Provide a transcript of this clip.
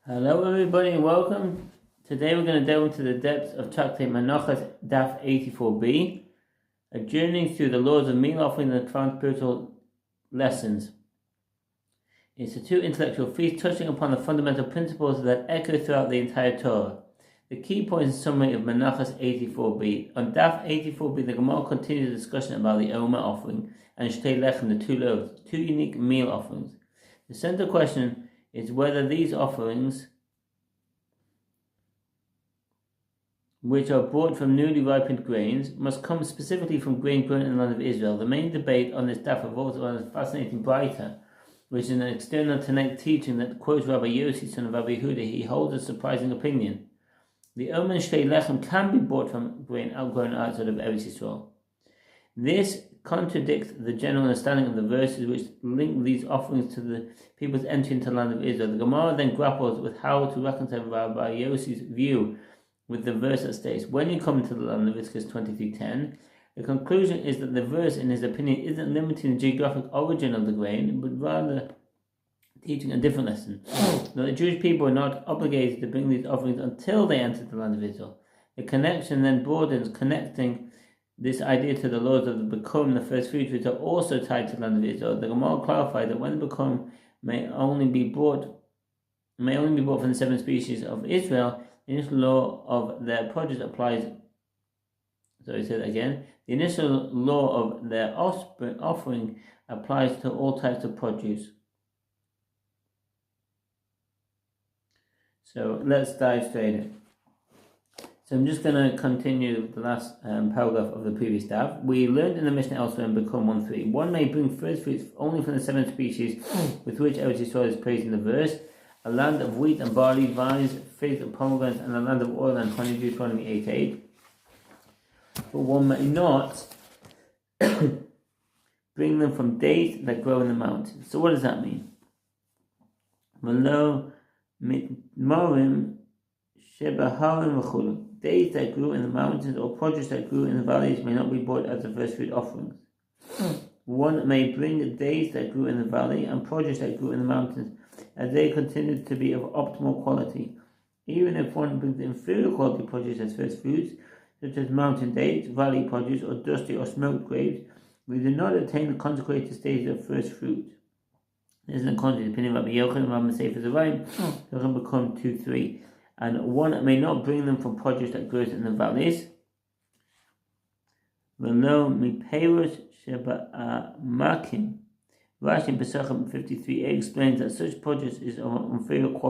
Hello everybody and welcome. Today we're going to delve into the depths of Tractate Menachot Daf 84b, a journey through the laws of meal offering and advanced spiritual lessons. It's a two intellectual feast touching upon the fundamental principles that echo throughout the entire Torah. The key points and summary of Menachot 84b. On Daf 84b, the Gemara continues the discussion about the Omer offering and Shtei Lechem, the two loaves, two unique meal offerings. The central question is whether these offerings, which are brought from newly ripened grains, must come specifically from grain grown in the land of Israel. The main debate on this daf revolves around a fascinating braita, which is an external Tanaic teaching that quotes Rabbi Yossi, son of Rabbi Yehuda. He holds a surprising opinion. The Omer and Shtei Lechem can be bought from grain outgrown outside of Eretz Yisrael. This contradicts the general understanding of the verses which link these offerings to the people's entry into the land of Israel. The Gemara then grapples with how to reconcile Rabbi Yossi's view with the verse that states, "When you come into the land," Leviticus 23:10. The conclusion is that the verse, in his opinion, isn't limiting the geographic origin of the grain, but rather teaching a different lesson. That the Jewish people are not obligated to bring these offerings until they enter the land of Israel. The connection then broadens, connecting this idea to the laws of the Bekum, the first fruits, which are also tied to the land of Israel. The Gemara clarified that when the Bekum may only be brought from the seven species of Israel, the initial law of their produce applies. So he said again, the initial law of their offering applies to all types of produce. So let's dive straight in. So I'm just going to continue the last paragraph of the previous daf. We learned in the Mishnah elsewhere in Bekum 1:3, one may bring first fruits only from the seven species with which Eretz Yisrael is praised in the verse, a land of wheat and barley, vines, figs and pomegranates, and a land of oil and honey, Deuteronomy 8:8. But one may not bring them from dates that grow in the mountains. So what does that mean? Malo morim shebaharim v'chulu. Dates that grew in the mountains or produce that grew in the valleys may not be bought as the first fruit offerings. One may bring dates that grew in the valley and produce that grew in the mountains, as they continue to be of optimal quality. Even if one brings inferior quality produce as first fruits, such as mountain dates, valley produce, or dusty or smoked grapes, we do not attain the consecrated stage of first fruit. This is according to the opinion of Rabbi Yochanan, Rabbi Sefer Zerayim, Bekum 2:3. And one may not bring them from produce that grows in the valleys. V'lo mipeirus sheba'amakim. Rashi in Pesachim 53a explains that such produce is of inferior quality.